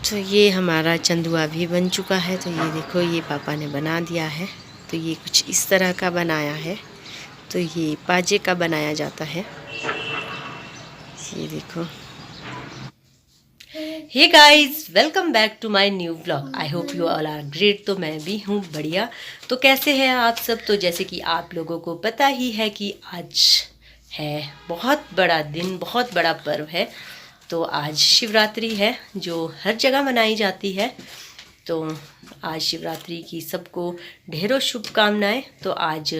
तो ये हमारा चंदुआ भी बन चुका है। तो ये देखो, ये पापा ने बना दिया है। तो ये कुछ इस तरह का बनाया है। तो ये पाजे का बनाया जाता है। ये देखो। Hey guys, welcome back to my new vlog. I hope you all are great. तो मैं भी हूँ बढ़िया। तो कैसे हैं आप सब? तो जैसे कि आप लोगों को पता ही है कि आज है बहुत बड़ा दिन, बहुत बड़ा पर्व है। तो आज शिवरात्रि है, जो हर जगह मनाई जाती है। तो आज शिवरात्रि की सबको ढेरों शुभकामनाएं। तो आज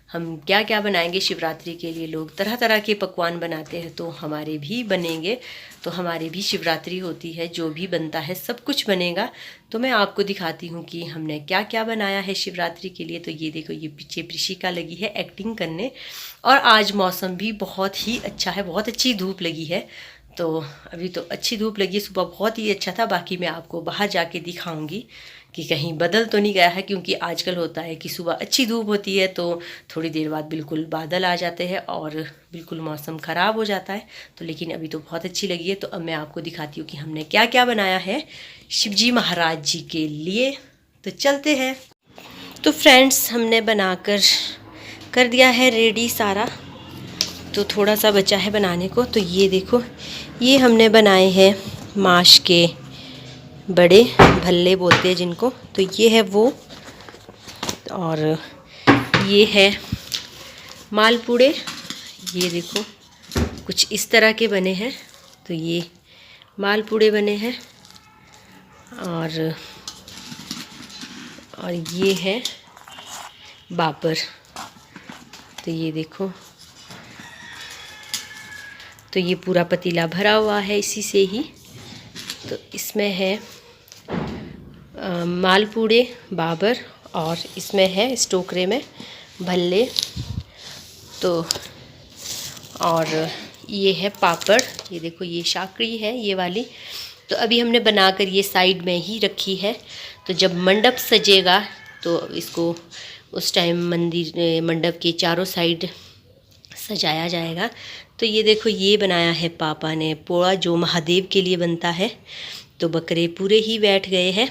हम क्या क्या बनाएंगे शिवरात्रि के लिए? लोग तरह तरह के पकवान बनाते हैं, तो हमारे भी बनेंगे। तो हमारे भी शिवरात्रि होती है, जो भी बनता है सब कुछ बनेगा। तो मैं आपको दिखाती हूँ कि हमने क्या क्या बनाया है शिवरात्रि के लिए। तो ये देखो, ये पीछे प्रिशिका लगी है एक्टिंग करने। और आज मौसम भी बहुत ही अच्छा है, बहुत अच्छी धूप लगी है। तो अभी तो अच्छी धूप लगी, सुबह बहुत ही अच्छा था। बाकी मैं आपको बाहर जाके दिखाऊंगी कि कहीं बदल तो नहीं गया है, क्योंकि आजकल होता है कि सुबह अच्छी धूप होती है तो थोड़ी देर बाद बिल्कुल बादल आ जाते हैं और बिल्कुल मौसम ख़राब हो जाता है। तो लेकिन अभी तो बहुत अच्छी लगी है। तो अब मैं आपको दिखाती हूँ कि हमने क्या क्या बनाया है शिवजी महाराज जी के लिए। तो चलते हैं। तो फ्रेंड्स, हमने बनाकर कर दिया है रेडी सारा। तो थोड़ा सा बचा है बनाने को। तो ये देखो, ये हमने बनाए हैं माश के बड़े भल्ले बोलते हैं जिनको। तो ये है वो। और ये है मालपूड़े। ये देखो, कुछ इस तरह के बने हैं। तो ये मालपूड़े बने हैं। और ये है बापर। तो ये देखो, तो ये पूरा पतीला भरा हुआ है इसी से ही। तो इसमें है मालपूड़े, बाबर, और इसमें है इस टोकरे में भल्ले। तो और ये है पापड़। ये देखो, ये शाकड़ी है ये वाली। तो अभी हमने बनाकर ये साइड में ही रखी है। तो जब मंडप सजेगा तो इसको उस टाइम मंडप के चारों साइड सजाया जाएगा। तो ये देखो, ये बनाया है पापा ने पोड़ा, जो महादेव के लिए बनता है। तो बकरे पूरे ही बैठ गए हैं।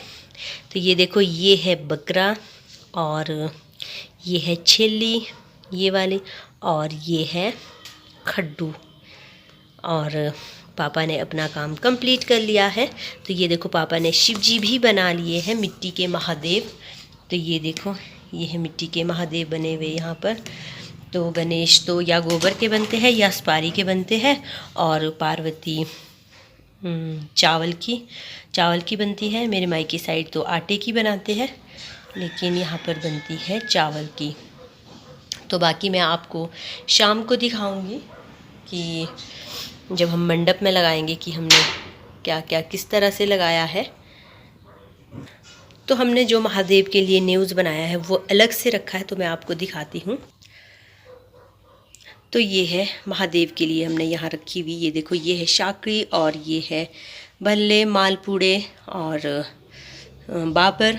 तो ये देखो, ये है बकरा, और ये है छेली ये वाली, और ये है खड्डू। और पापा ने अपना काम कंप्लीट कर लिया है। तो ये देखो, पापा ने शिव जी भी बना लिए हैं, मिट्टी के महादेव। तो ये देखो, ये है मिट्टी के महादेव बने हुए यहाँ पर। तो गणेश तो या गोबर के बनते हैं या सुपारी के बनते हैं, और पार्वती चावल की बनती है। मेरे मायके साइड तो आटे की बनाते हैं, लेकिन यहाँ पर बनती है चावल की। तो बाकी मैं आपको शाम को दिखाऊंगी कि जब हम मंडप में लगाएंगे कि हमने क्या क्या किस तरह से लगाया है। तो हमने जो महादेव के लिए न्यूज़ बनाया है वो अलग से रखा है, तो मैं आपको दिखाती हूँ। तो ये है महादेव के लिए हमने यहाँ रखी हुई। ये देखो, ये है शाकड़ी, और ये है भल्ले, मालपूड़े और बाबर।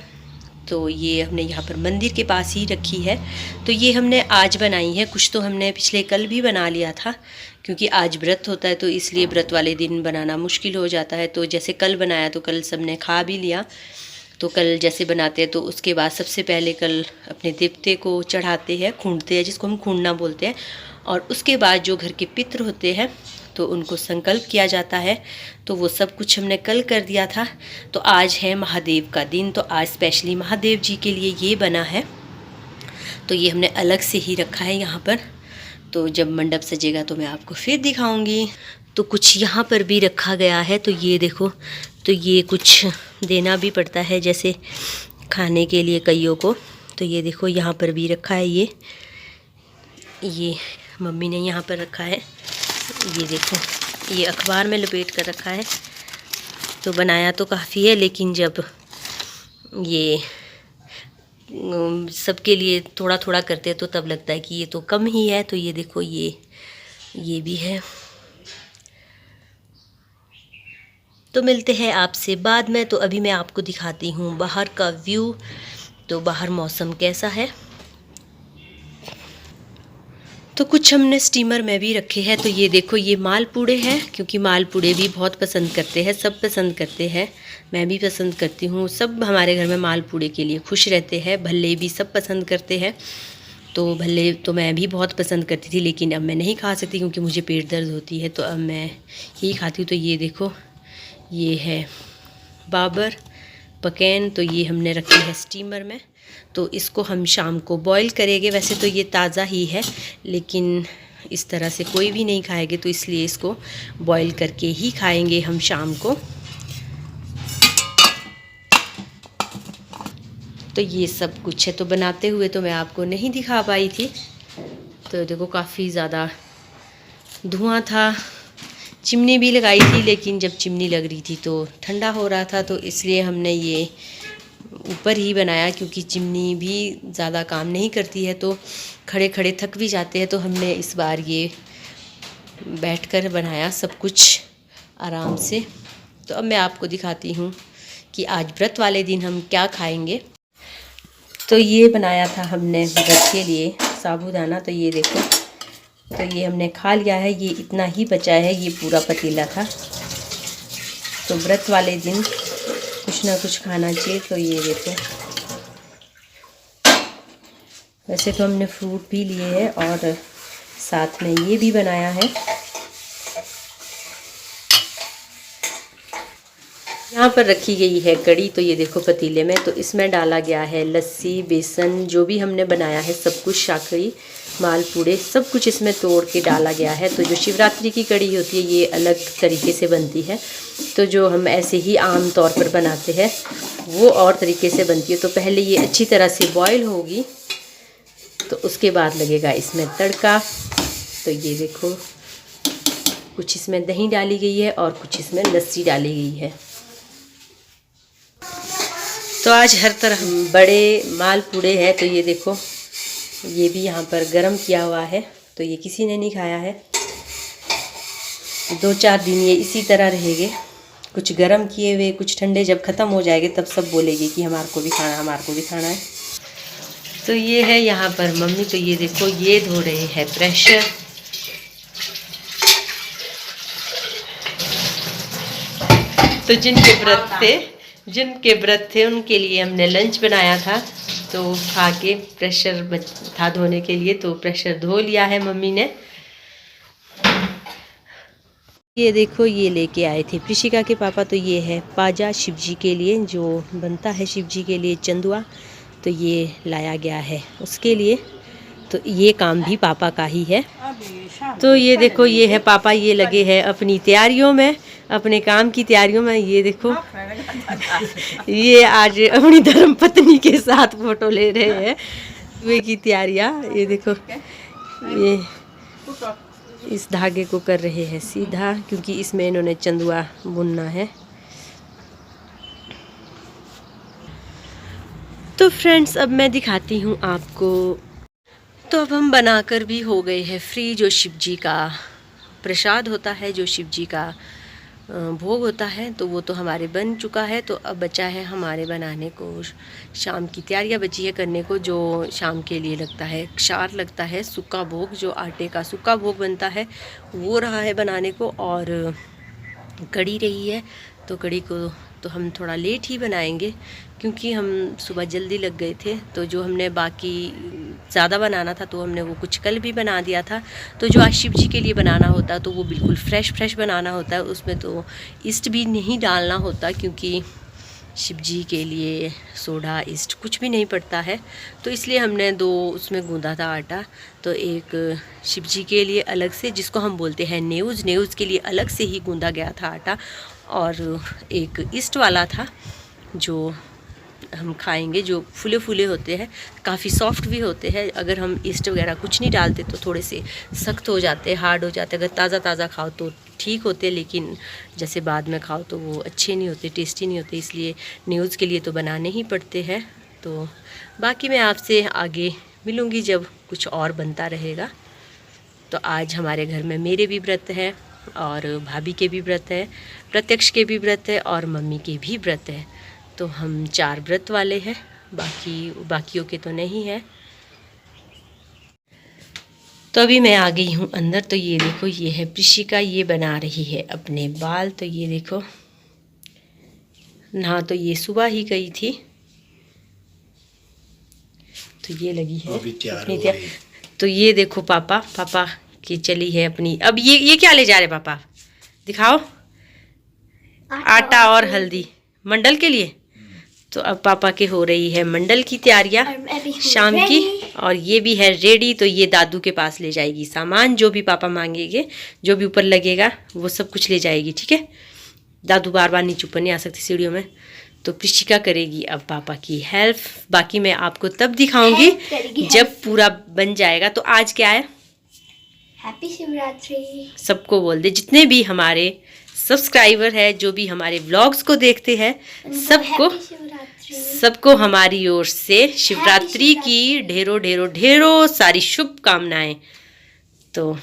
तो ये हमने यहाँ पर मंदिर के पास ही रखी है। तो ये हमने आज बनाई है। कुछ तो हमने पिछले कल भी बना लिया था, क्योंकि आज व्रत होता है तो इसलिए व्रत वाले दिन बनाना मुश्किल हो जाता है। तो जैसे कल बनाया तो कल सबने खा भी लिया। तो कल जैसे बनाते हैं तो उसके बाद सबसे पहले कल अपने देवते को चढ़ाते हैं, खूंदते हैं, जिसको हम खूंदना बोलते हैं। और उसके बाद जो घर के पितृ होते हैं तो उनको संकल्प किया जाता है। तो वो सब कुछ हमने कल कर दिया था। तो आज है महादेव का दिन, तो आज स्पेशली महादेव जी के लिए ये बना है। तो ये हमने अलग से ही रखा है यहाँ पर। तो जब मंडप सजेगा तो मैं आपको फिर दिखाऊंगी। तो कुछ यहाँ पर भी रखा गया है। तो ये देखो, तो ये कुछ देना भी पड़ता है जैसे खाने के लिए कईयों को। तो ये देखो, यहाँ पर भी रखा है। ये मम्मी ने यहाँ पर रखा है। ये देखो, ये अखबार में लपेट कर रखा है। तो बनाया तो काफ़ी है, लेकिन जब ये सबके लिए थोड़ा थोड़ा करते हैं तो तब लगता है कि ये तो कम ही है। तो ये देखो, ये भी है। तो मिलते हैं आपसे बाद में। तो अभी मैं आपको दिखाती हूँ बाहर का व्यू। तो बाहर मौसम कैसा है। तो कुछ हमने स्टीमर में भी रखे हैं। तो ये देखो, ये मालपूड़े हैं, क्योंकि मालपूड़े भी बहुत पसंद करते हैं, सब पसंद करते हैं, मैं भी पसंद करती हूँ। सब हमारे घर में मालपूड़े के लिए खुश रहते हैं। भल्ले भी सब पसंद करते हैं। तो भल्ले तो मैं भी बहुत पसंद करती थी, लेकिन अब मैं नहीं खा सकती क्योंकि मुझे पेट दर्द होती है, तो अब मैं यही खाती हूँ। तो ये देखो, ये है बाबर पकैन, तो ये हमने रखी है स्टीमर में। तो इसको हम शाम को बॉईल करेंगे। वैसे तो ये ताज़ा ही है, लेकिन इस तरह से कोई भी नहीं खाएंगे, तो इसलिए इसको बॉईल करके ही खाएंगे हम शाम को। तो ये सब कुछ है। तो बनाते हुए तो मैं आपको नहीं दिखा पाई थी। तो देखो, काफ़ी ज़्यादा धुआं था। चिमनी भी लगाई थी, लेकिन जब चिमनी लग रही थी तो ठंडा हो रहा था, तो इसलिए हमने ये ऊपर ही बनाया, क्योंकि चिमनी भी ज़्यादा काम नहीं करती है, तो खड़े खड़े थक भी जाते हैं। तो हमने इस बार ये बैठकर बनाया सब कुछ आराम से। तो अब मैं आपको दिखाती हूँ कि आज व्रत वाले दिन हम क्या खाएंगे। तो ये बनाया था हमने व्रत के लिए साबूदाना। तो ये देखो, तो ये हमने खा लिया है। ये इतना ही बचा है, ये पूरा पतीला था। तो व्रत वाले दिन कुछ ना कुछ खाना चाहिए। तो ये देखो, वैसे तो हमने फ्रूट भी लिए हैं और साथ में ये भी बनाया है। यहाँ पर रखी गई है कड़ी। तो ये देखो पतीले में, तो इसमें डाला गया है लस्सी, बेसन, जो भी हमने बनाया है सब कुछ, शाकरी, मालपूड़े, सब कुछ इसमें तोड़ के डाला गया है। तो जो शिवरात्रि की कड़ी होती है ये अलग तरीके से बनती है, तो जो हम ऐसे ही आम तौर पर बनाते हैं वो और तरीके से बनती है। तो पहले ये अच्छी तरह से बॉईल होगी, तो उसके बाद लगेगा इसमें तड़का। तो ये देखो, कुछ इसमें दही डाली गई है और कुछ इसमें लस्सी डाली गई है। तो आज हर तरह बड़े मालपूड़े हैं। तो ये देखो, ये भी यहाँ पर गरम किया हुआ है, तो ये किसी ने नहीं खाया है। 2-4 दिन ये इसी तरह रहेंगे, कुछ गरम किए हुए, कुछ ठंडे। जब ख़त्म हो जाएंगे तब सब बोलेंगे कि हमारे को भी खाना, हमारे को भी खाना है। तो ये है यहाँ पर मम्मी। तो ये देखो, ये धो रहे हैं प्रेशर। तो जिनके व्रत थे उनके लिए हमने लंच बनाया था। तो खा के प्रेशर था धोने के लिए, तो प्रेशर धो लिया है मम्मी ने। ये देखो, ये लेके आए थे प्रिशिका के पापा। तो ये है पाजा शिवजी के लिए, जो बनता है शिवजी के लिए चंदुआ। तो ये लाया गया है उसके लिए। तो ये काम भी पापा का ही है। तो ये देखो, ये है पापा, ये लगे हैं अपनी तैयारियों में, अपने काम की तैयारियों में। ये देखो, ये आज अपनी धर्म पत्नी के साथ फोटो ले रहे हैं, वे की तैयारियां। ये देखो, ये इस धागे को कर रहे हैं सीधा, क्योंकि इसमें इन्होंने चंदुआ बुनना है। तो फ्रेंड्स, अब मैं दिखाती हूँ आपको। तो अब हम बनाकर भी हो गए हैं फ्री। जो शिवजी का प्रसाद होता है, जो शिवजी का भोग होता है, तो वो तो हमारे बन चुका है। तो अब बचा है हमारे बनाने को, शाम की तैयारियां बची है करने को। जो शाम के लिए लगता है, क्षार लगता है, सूखा भोग, जो आटे का सूखा भोग बनता है, वो रहा है बनाने को। और कड़ी रही है। तो कड़ी को तो हम थोड़ा लेट ही बनाएंगे, क्योंकि हम सुबह जल्दी लग गए थे। तो जो हमने बाकी ज़्यादा बनाना था, तो हमने वो कुछ कल भी बना दिया था। तो जो आज शिव जी के लिए बनाना होता है, तो वो बिल्कुल फ्रेश बनाना होता है। उसमें तो ईस्ट भी नहीं डालना होता, क्योंकि शिव जी के लिए सोडा ईस्ट कुछ भी नहीं पड़ता है। तो इसलिए हमने 2 उसमें गूंदा था आटा। तो एक शिव जी के लिए अलग से, जिसको हम बोलते हैं न्यूज़ के लिए अलग से ही गूंदा गया था आटा, और एक ईस्ट वाला था जो हम खाएंगे, जो फूले फूले होते हैं, काफ़ी सॉफ्ट भी होते हैं। अगर हम ईस्ट वगैरह कुछ नहीं डालते तो थोड़े से सख्त हो जाते हैं, हार्ड हो जाते हैं। अगर ताज़ा खाओ तो ठीक होते, लेकिन जैसे बाद में खाओ तो वो अच्छे नहीं होते, टेस्टी नहीं होते। इसलिए न्यूज़ के लिए तो बनाने ही पड़ते हैं। तो बाकी मैं आपसे आगे मिलूँगी जब कुछ और बनता रहेगा। तो आज हमारे घर में मेरे भी व्रत है, और भाभी के भी व्रत है, प्रत्यक्ष के भी व्रत है, और मम्मी के भी व्रत है। तो हम 4 व्रत वाले हैं, बाकियों के तो नहीं है। तो अभी मैं आ गई हूँ अंदर। तो ये देखो, ये है प्रिशिका, ये बना रही है अपने बाल। तो ये देखो, नहा तो ये सुबह ही गई थी, तो ये लगी है अपनी तैयार। तो ये देखो पापा की चली है अपनी। अब ये क्या ले जा रहे पापा, दिखाओ। आटा और हल्दी मंडल के लिए। तो अब पापा के हो रही है मंडल की तैयारियां शाम की, और ये भी है रेडी। तो ये दादू के पास ले जाएगी सामान, जो भी पापा मांगेंगे, जो भी ऊपर लगेगा वो सब कुछ ले जाएगी, ठीक है। दादू बार बार नीचे ऊपर नहीं आ सकती सीढ़ियों में, तो प्रिशिका करेगी अब पापा की हेल्प। बाकी मैं आपको तब दिखाऊंगी जब पूरा बन जाएगा। तो आज क्या है, हैप्पी शिवरात्रि। सबको बोल दे, जितने भी हमारे सब्सक्राइबर है, जो भी हमारे व्लॉग्स को देखते हैं, सबको हमारी ओर से शिवरात्रि की ढेरों ढेरों ढेरों सारी शुभकामनाएं। तो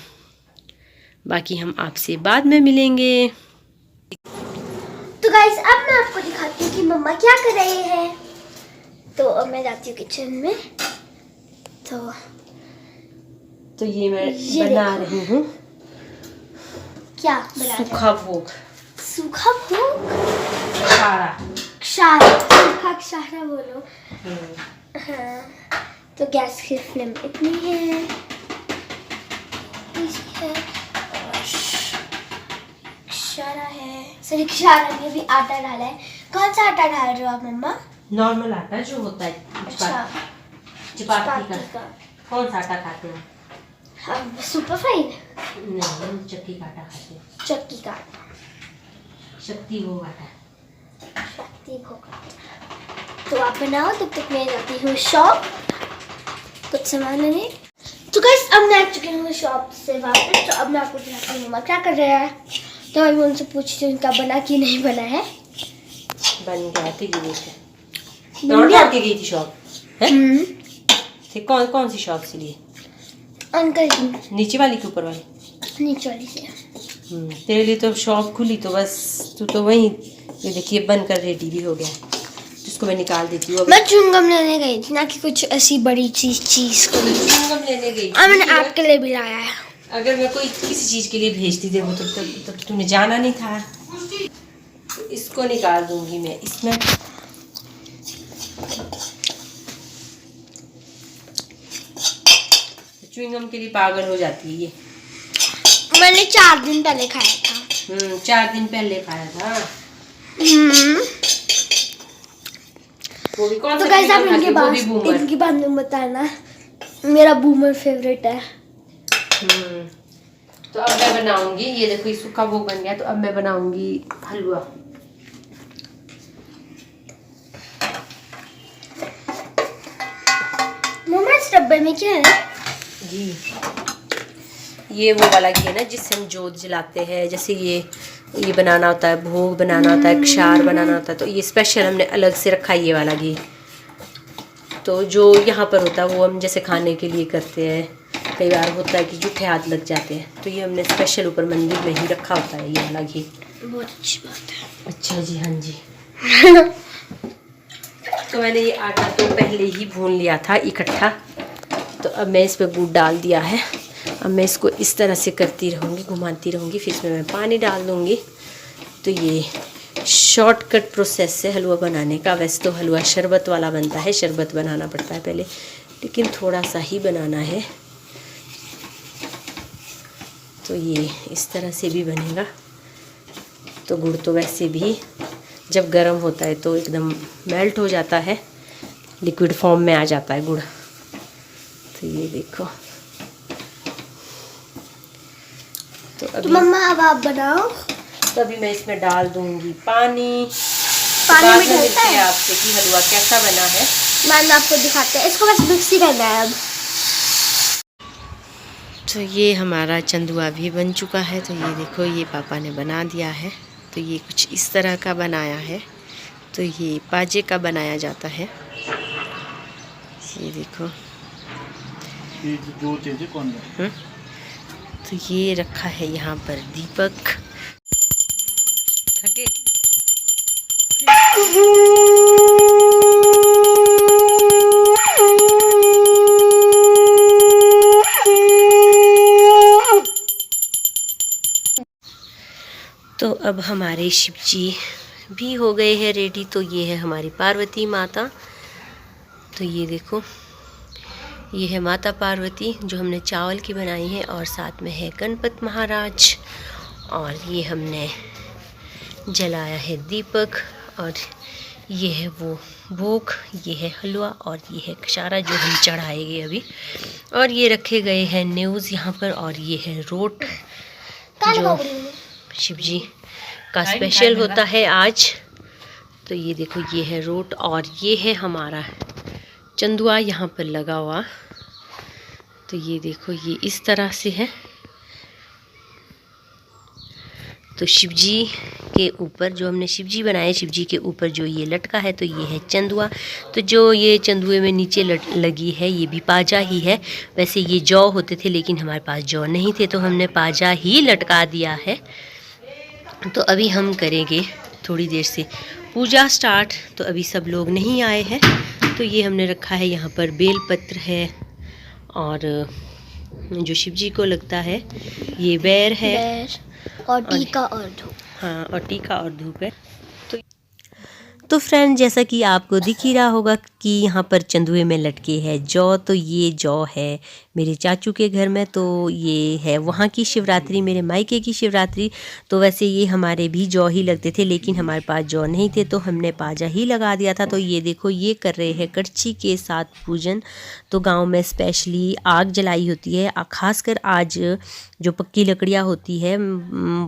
बाकी हम आपसे बाद में मिलेंगे। तो गाइस, अब मैं आपको दिखाती हूँ कि मम्मा क्या कर रहे हैं। तो अब मैं जाती हूँ किचन में। तो ये मैं बना रही हूँ, क्या बना सूखा भोग। सूखा भोग, क्षारा सूखा क्षारा बोलो। हाँ, तो गैस की फ्लेम इतनी है, क्षारा है। सॉरी, क्षारा में भी आटा डाला है। कौन सा आटा डाल रहे हो आप मम्मा? नॉर्मल आटा जो होता है, अच्छा, चपाती का। कौन सा आटा खाते हैं? हम सुपर फाइन नहीं, चक्की का आटा खाते हैं। चक्की का, शक्ति भोग आटा। शक्ति भोग आटा। तो आप बनाओ, तब तक मैं जाती हूँ शॉप कुछ सामान लेने। तो गाइस, अब मैं आ चुकी हूँ शॉप से वापस। तो अब मैं आपको दिखाती हूँ मम्मा क्या कर रहे हैं। तो अभी उनसे पूछती हूँ इनका बना कि नहीं बना है। बन गया। तो ये देखो, लौट के गई थी शॉप है। कौन सी शॉप से लिए? अंकल की। नीचे वाली के ऊपर वाली? नीचे वाली से। तेरे लिए तो शॉप खुली, तो बस तू तो वहीं। ये देखिए बनकर रेडी भी हो गया, इसको मैं निकाल देती हूँ। मैं च्युइंगम लेने गई थी, ना कि कुछ ऐसी बड़ी चीज को। च्युइंगम लेने गई और मैंने आपके लिए भी लाया है। अगर मैं कोई किसी चीज के लिए भेजती थी वो तो तूने जाना नहीं था। तो इसको निकाल दूंगी मैं इसमें। च्युइंगम के लिए पागल हो जाती है ये। मैंने 4 दिन पहले खाया था। 4 दिन पहले खाया था। वो भी कौन सा? तो गाइस, आप इनकी बात में बताना, मेरा बूमर फेवरेट है। तो अब मैं बनाऊंगी, ये देखो ये सूखा भोग बन गया। तो अब मैं बनाऊंगी हलवा। मम्मा, इस डब्बे में क्या है? जी, ये वो वाला घी है ना जिससे हम जोत जलाते हैं। जैसे ये बनाना होता है, भोग बनाना होता है, क्षार बनाना होता है। तो ये स्पेशल हमने अलग से रखा है ये वाला घी। तो जो यहाँ पर होता है वो हम जैसे खाने के लिए करते हैं। कई बार होता है कि जूठे हाथ लग जाते हैं, तो ये हमने स्पेशल ऊपर मंदिर में ही रखा होता है ये वाला घी। बहुत अच्छी बात है। अच्छा जी, हाँ जी। तो मैंने ये आटा तो पहले ही भून लिया था इकट्ठा। तो अब मैं इस पर गुड़ डाल दिया है। अब मैं इसको इस तरह से करती रहूँगी, घुमाती रहूँगी, फिर इसमें मैं पानी डाल दूँगी। तो ये शॉर्टकट प्रोसेस है हलवा बनाने का। वैसे तो हलवा शरबत वाला बनता है, शरबत बनाना पड़ता है पहले, लेकिन थोड़ा सा ही बनाना है। तो ये इस तरह से भी बनेगा। तो गुड़ तो वैसे भी जब गर्म होता है तो एकदम मेल्ट हो जाता है, लिक्विड फॉर्म में आ जाता है गुड़। तो ये देखो। तो मम्मा, अब आप बनाओ। तो अभी मैं इसमें डाल दूंगी पानी। पानी में डलता है आपसे कि हलवा कैसा बना है। मैं आपको दिखाते हैं। इसको बस मिक्स ही करना है अब। तो ये हमारा चंदुआ भी बन चुका है। तो ये देखो, ये पापा ने बना दिया है। तो ये कुछ इस तरह का बनाया है। तो ये पाजे का बनाया जाता है। ये देखो, तो ये रखा है यहाँ पर दीपक। खके तो अब हमारे शिव जी भी हो गए हैं रेडी। तो ये है हमारी पार्वती माता। तो ये देखो, ये है माता पार्वती जो हमने चावल की बनाई है, और साथ में है गणपत महाराज, और ये हमने जलाया है दीपक, और ये है वो भोग, ये है हलवा, और ये है कशारा जो हम चढ़ाएंगे अभी। और ये रखे गए हैं न्यूज़ यहाँ पर, और ये है रोट जो शिव जी का स्पेशल होता है आज। तो ये देखो, ये है रोट, और ये है हमारा चंदुआ यहाँ पर लगा हुआ। तो ये देखो, ये इस तरह से है। तो शिव जी के ऊपर जो हमने शिव जी बनाए, शिव जी के ऊपर जो ये लटका है, तो ये है चंदुआ। तो जो ये चंदुए में नीचे लगी है, ये भी पाजा ही है। वैसे ये जौ होते थे, लेकिन हमारे पास जौ नहीं थे, तो हमने पाजा ही लटका दिया है। तो अभी हम करेंगे थोड़ी देर से पूजा स्टार्ट। तो अभी सब लोग नहीं आए हैं। तो ये हमने रखा है यहाँ पर बेलपत्र है, और जो शिव जी को लगता है ये बैर है, और टीका और धूप। हाँ, और टीका और धूप है। तो फ्रेंड, जैसा कि आपको दिख ही रहा होगा कि यहाँ पर चंदुए में लटके है जौ। तो ये जौ है मेरे चाचू के घर में। तो ये है वहाँ की शिवरात्रि, मेरे मायके की शिवरात्रि। तो वैसे ये हमारे भी जौ ही लगते थे, लेकिन हमारे पास जौ नहीं थे, तो हमने पाजा ही लगा दिया था। तो ये देखो, ये कर रहे हैं कड़छी के साथ पूजन। तो गांव में स्पेशली आग जलाई होती है, खासकर आज जो पक्की लकड़ियाँ होती है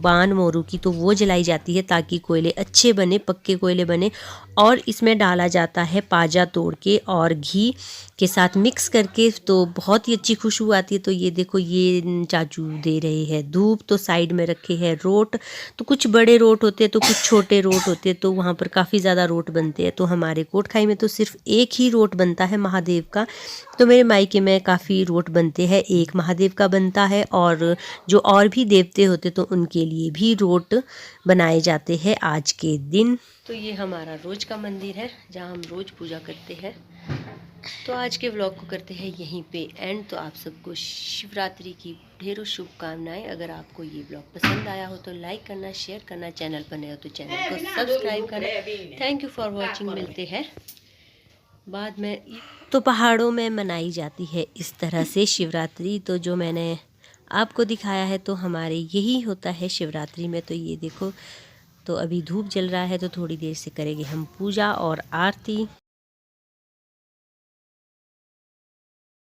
बान मोरू की, तो वो जलाई जाती है ताकि कोयले अच्छे बने, पक्के कोयले बने। और इसमें डाला जाता है पाजा तोड़ के और घी के साथ मिक्स करके, तो बहुत ही अच्छी खुशबू आती है। तो ये देखो, ये चाचू दे रहे हैं धूप। तो साइड में रखे हैं रोट। तो कुछ बड़े रोट होते हैं, तो कुछ छोटे रोट होते हैं, तो वहाँ पर काफ़ी ज़्यादा रोट बनते हैं। तो हमारे कोटखाई में तो सिर्फ एक ही रोट बनता है महादेव का। तो मेरे मायके में काफ़ी रोट बनते हैं, एक महादेव का बनता है, और जो और भी देवते होते तो उनके लिए भी रोट बनाए जाते हैं आज के दिन। तो ये हमारा रोज का मंदिर है जहाँ हम रोज़ पूजा करते हैं। तो आज के व्लॉग को करते हैं यहीं पे एंड। तो आप सबको शिवरात्रि की ढेरों शुभकामनाएं। अगर आपको ये व्लॉग पसंद आया हो तो लाइक करना, शेयर करना, चैनल पर नए हो तो चैनल को सब्सक्राइब करना। Thank you for watching. मिलते हैं बाद में। तो पहाड़ों में मनाई जाती है इस तरह से शिवरात्रि। तो जो मैंने आपको दिखाया है, तो हमारे यही होता है शिवरात्रि में। तो ये देखो, तो अभी धूप जल रहा है, तो थोड़ी देर से करेंगे हम पूजा और आरती।